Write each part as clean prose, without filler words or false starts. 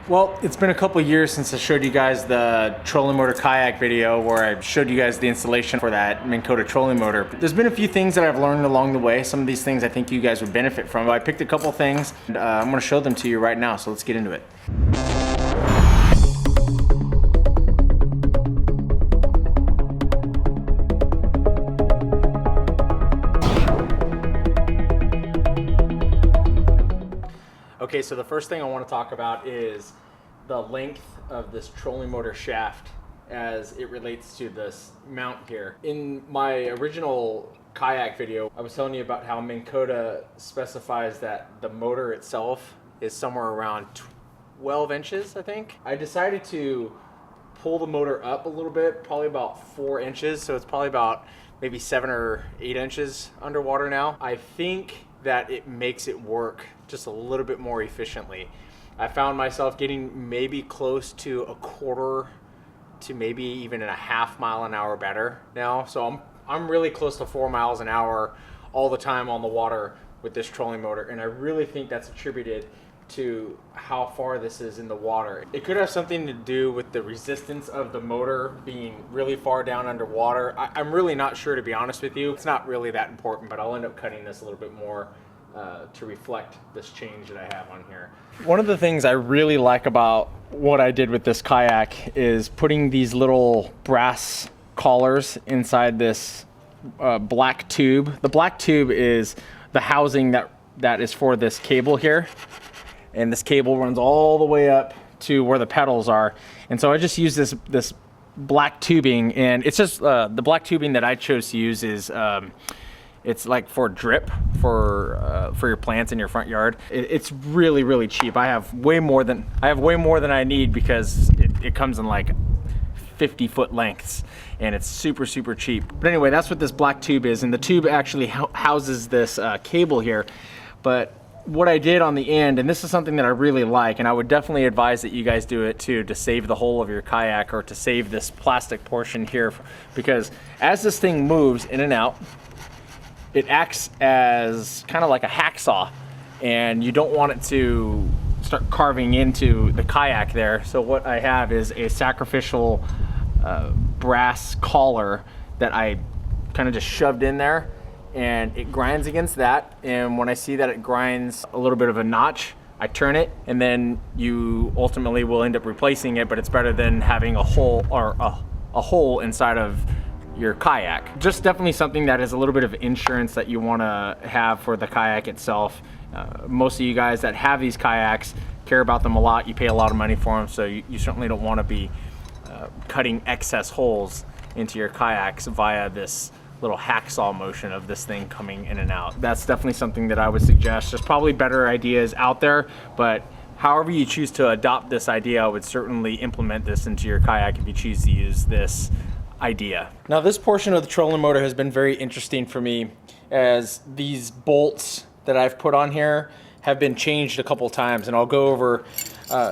Well, it's been a couple years since I showed you guys the trolling motor kayak video where I showed you guys the installation for that Minn Kota trolling motor. There's been a few things that I've learned along the way. Some of these things I think you guys would benefit from. I picked a couple things and I'm gonna show them to you right now, so let's get into it. Okay, so the first thing I want to talk about is the length of this trolling motor shaft as it relates to this mount here. In my original kayak video, I was telling you about how Minn Kota specifies that the motor itself is somewhere around 12 inches, I think. I decided to pull the motor up a little bit, probably about 4 inches, so it's probably about maybe 7 or 8 inches underwater now. I think that it makes it work just a little bit more efficiently. I found myself getting maybe close to a quarter to maybe even a half mile an hour better now. So I'm really close to 4 miles an hour all the time on the water with this trolling motor, and I really think that's attributed to how far this is in the water. It could have something to do with the resistance of the motor being really far down underwater. I'm really not sure, to be honest with you. It's not really that important, but I'll end up cutting this a little bit more to reflect this change that I have on here. One of the things I really like about what I did with this kayak is putting these little brass collars inside this black tube. The black tube is the housing that is for this cable here. And this cable runs all the way up to where the pedals are. And so I just use this black tubing, and it's just the black tubing that I chose to use is it's like for drip for your plants in your front yard. It's really, really cheap. I have way more than I need because it comes in like 50-foot lengths, and it's super, super cheap. But anyway, that's what this black tube is, and the tube actually houses this cable here. But what I did on the end, and this is something that I really like, and I would definitely advise that you guys do it too, to save the whole of your kayak or to save this plastic portion here, because as this thing moves in and out, it acts as kind of like a hacksaw, and you don't want it to start carving into the kayak there. So what I have is a sacrificial brass collar that I kind of just shoved in there, and it grinds against that. And when I see that it grinds a little bit of a notch, I turn it, and then you ultimately will end up replacing it, but it's better than having a hole or a hole inside of your kayak. Just definitely something that is a little bit of insurance that you want to have for the kayak itself. Most of you guys that have these kayaks care about them a lot. You pay a lot of money for them, so you certainly don't want to be cutting excess holes into your kayaks via this little hacksaw motion of this thing coming in and out. That's definitely something that I would suggest. There's probably better ideas out there, but however you choose to adopt this idea, I would certainly implement this into your kayak if you choose to use this idea. Now, this portion of the trolling motor has been very interesting for me, as these bolts that I've put on here have been changed a couple times, and I'll go over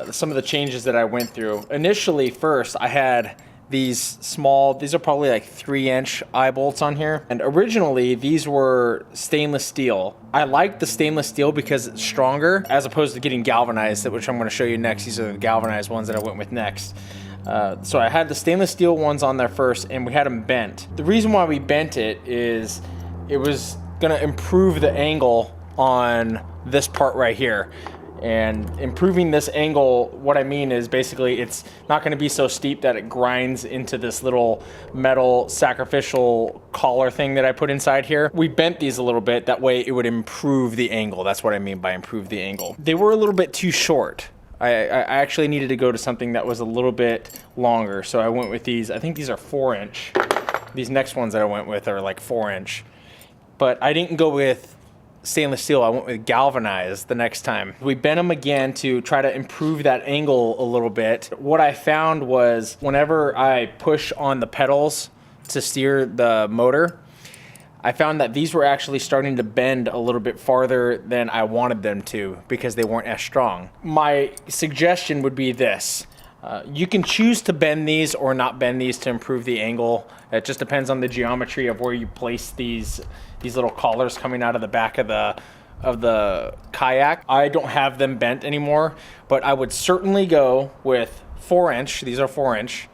some of the changes that I went through. Initially, first, I had these are probably like 3-inch eye bolts on here, and originally these were stainless steel. I like the stainless steel because it's stronger as opposed to getting galvanized, which I'm going to show you next. These are the galvanized ones that I went with next. So I had the stainless steel ones on there first, and we had them bent. The reason why we bent it is it was going to improve the angle on this part right here. And improving this angle, what I mean is basically it's not going to be so steep that it grinds into this little metal sacrificial collar thing that I put inside here. We bent these a little bit, that way it would improve the angle. That's what I mean by improve the angle. They were a little bit too short. I actually needed to go to something that was a little bit longer, so I went with these. I think these are 4-inch. These next ones that I went with are like 4-inch. But I didn't go with stainless steel, I went with galvanized the next time. We bent them again to try to improve that angle a little bit. What I found was whenever I push on the pedals to steer the motor, I found that these were actually starting to bend a little bit farther than I wanted them to because they weren't as strong. My suggestion would be this. You can choose to bend these or not bend these to improve the angle. It just depends on the geometry of where you place these little collars coming out of the back of the of the kayak. I don't have them bent anymore, but I would certainly go with 4-inch. These are 4-inch.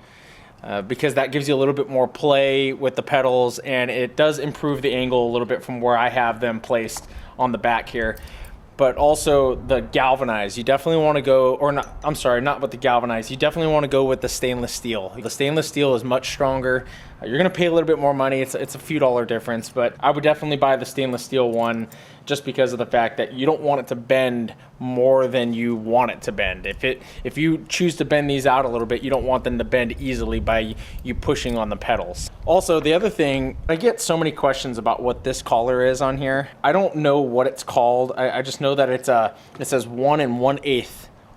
Because that gives you a little bit more play with the pedals, and it does improve the angle a little bit from where I have them placed on the back here. But also the galvanized, you definitely want to go, or not, I'm sorry, not with the galvanized, you definitely want to go with the stainless steel. The stainless steel is much stronger. You're going to pay a little bit more money. It's a few dollar difference, but I would definitely buy the stainless steel one just because of the fact that you don't want it to bend more than you want it to bend. If you choose to bend these out a little bit, you don't want them to bend easily by you pushing on the pedals. Also, the other thing, I get so many questions about what this collar is on here. I don't know what it's called. I just know that it says 1 1/8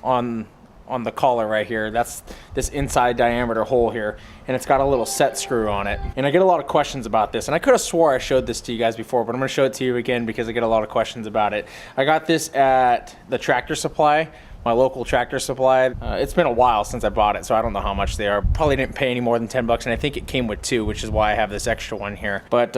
on the collar right here. That's this inside diameter hole here, and it's got a little set screw on it. And I get a lot of questions about this, and I could have swore I showed this to you guys before, but I'm going to show it to you again because I get a lot of questions about it. I got this at the Tractor Supply, my local Tractor Supply. It's been a while since I bought it, so I don't know how much they are. Probably didn't pay any more than 10 bucks, and I think it came with 2, which is why I have this extra one here. But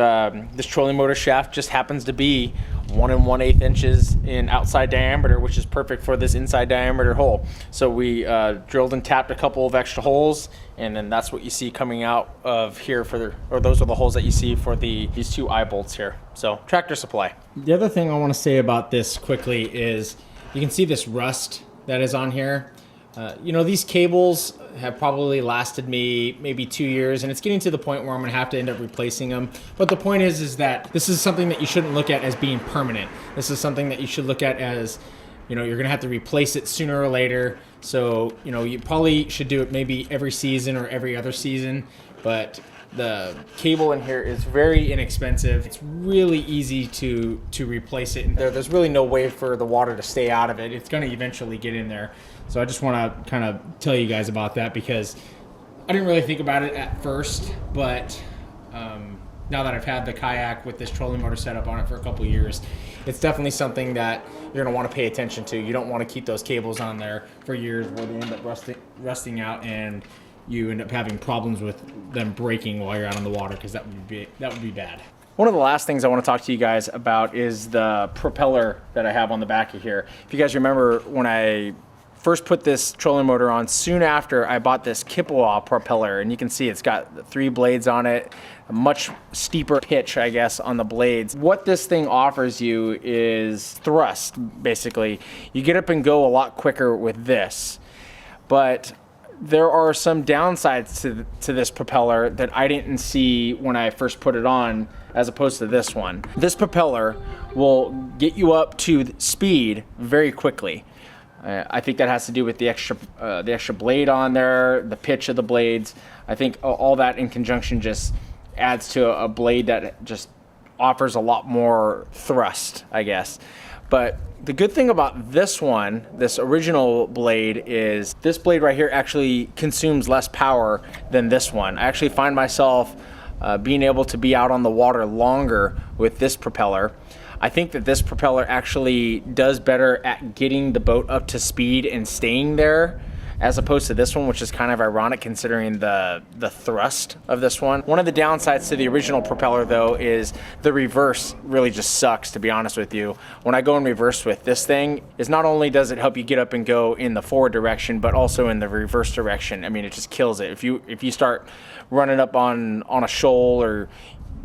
this trolling motor shaft just happens to be 1 1/8 inches in outside diameter, which is perfect for this inside diameter hole. So we drilled and tapped a couple of extra holes, and then that's what you see coming out of here or those are the holes that you see for these 2 eye bolts here. So Tractor Supply. The other thing I want to say about this quickly is you can see this rust that is on here. You know, these cables have probably lasted me maybe 2 years, and it's getting to the point where I'm gonna have to end up replacing them. But the point is that this is something that you shouldn't look at as being permanent. This is something that you should look at as, you know, you're gonna have to replace it sooner or later. So, you know, you probably should do it maybe every season or every other season, but the cable in here is very inexpensive. It's really easy to replace it. And there's really no way for the water to stay out of it. It's gonna eventually get in there. So I just wanna kind of tell you guys about that because I didn't really think about it at first, but now that I've had the kayak with this trolling motor setup on it for a couple years, it's definitely something that you're gonna wanna pay attention to. You don't wanna keep those cables on there for years where they end up rusting out and you end up having problems with them breaking while you're out on the water, because that would be bad. One of the last things I want to talk to you guys about is the propeller that I have on the back of here. If you guys remember when I first put this trolling motor on, soon after I bought this Chippewa propeller, and you can see it's got 3 blades on it, a much steeper pitch, I guess, on the blades. What this thing offers you is thrust, basically. You get up and go a lot quicker with this, but there are some downsides to this propeller that I didn't see when I first put it on as opposed to this one. This propeller will get you up to speed very quickly. I think that has to do with the extra blade on there, the pitch of the blades. I think all that in conjunction just adds to a blade that just offers a lot more thrust, I guess. But the good thing about this one, this original blade, is this blade right here actually consumes less power than this one. I actually find myself being able to be out on the water longer with this propeller. I think that this propeller actually does better at getting the boat up to speed and staying there, as opposed to this one, which is kind of ironic considering the thrust of this one. One of the downsides to the original propeller, though, is the reverse really just sucks, to be honest with you. When I go in reverse with this thing, is not only does it help you get up and go in the forward direction, but also in the reverse direction. I mean, it just kills it. If you start running up on a shoal, or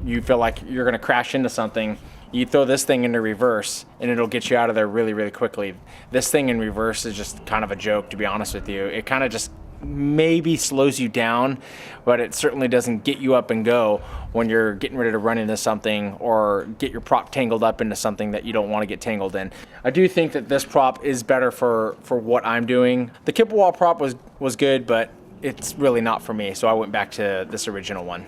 you feel like you're gonna crash into something, you throw this thing into reverse and it'll get you out of there really, really quickly. This thing in reverse is just kind of a joke, to be honest with you. It kind of just maybe slows you down, but it certainly doesn't get you up and go when you're getting ready to run into something or get your prop tangled up into something that you don't want to get tangled in. I do think that this prop is better for what I'm doing. The Chippewa prop was good, but it's really not for me, so I went back to this original one.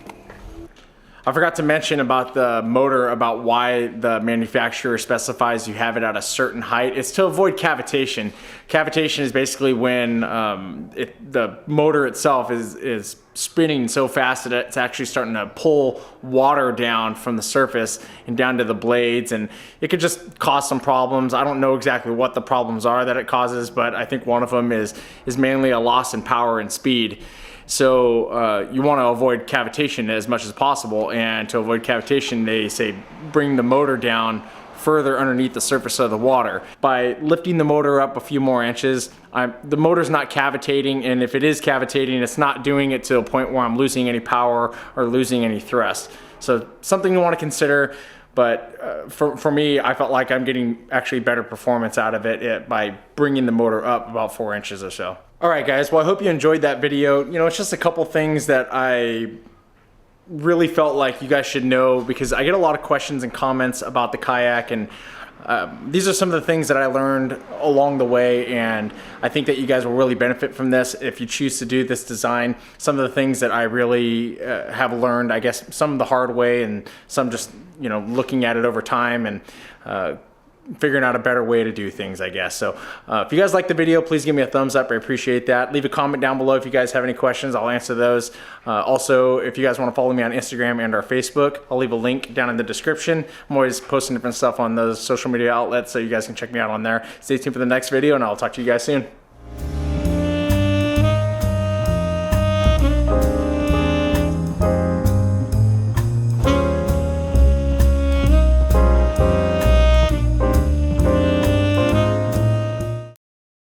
I forgot to mention about the motor, about why the manufacturer specifies you have it at a certain height. It's to avoid cavitation. Cavitation is basically when the motor itself is spinning so fast that it's actually starting to pull water down from the surface and down to the blades, and it could just cause some problems. I don't know exactly what the problems are that it causes, but I think one of them is mainly a loss in power and speed. So you want to avoid cavitation as much as possible, and to avoid cavitation they say bring the motor down further underneath the surface of the water. By lifting the motor up a few more inches, the motor's not cavitating, and if it is cavitating, it's not doing it to a point where I'm losing any power or losing any thrust. So something you want to consider. But for me, I felt like I'm getting actually better performance out of it by bringing the motor up about 4 inches or so. All right, guys, well, I hope you enjoyed that video. You know, it's just a couple things that I really felt like you guys should know, because I get a lot of questions and comments about the kayak, and these are some of the things that I learned along the way, and I think that you guys will really benefit from this if you choose to do this design. Some of the things that I really have learned, I guess some the hard way, and some just, you know, looking at it over time and figuring out a better way to do things, I guess. So if you guys like the video, please give me a thumbs up. I appreciate that. Leave a comment down below if you guys have any questions. I'll answer those. Also, if you guys want to follow me on Instagram and our Facebook, I'll leave a link down in the description. I'm always posting different stuff on those social media outlets, so you guys can check me out on there. Stay tuned for the next video, and I'll talk to you guys soon.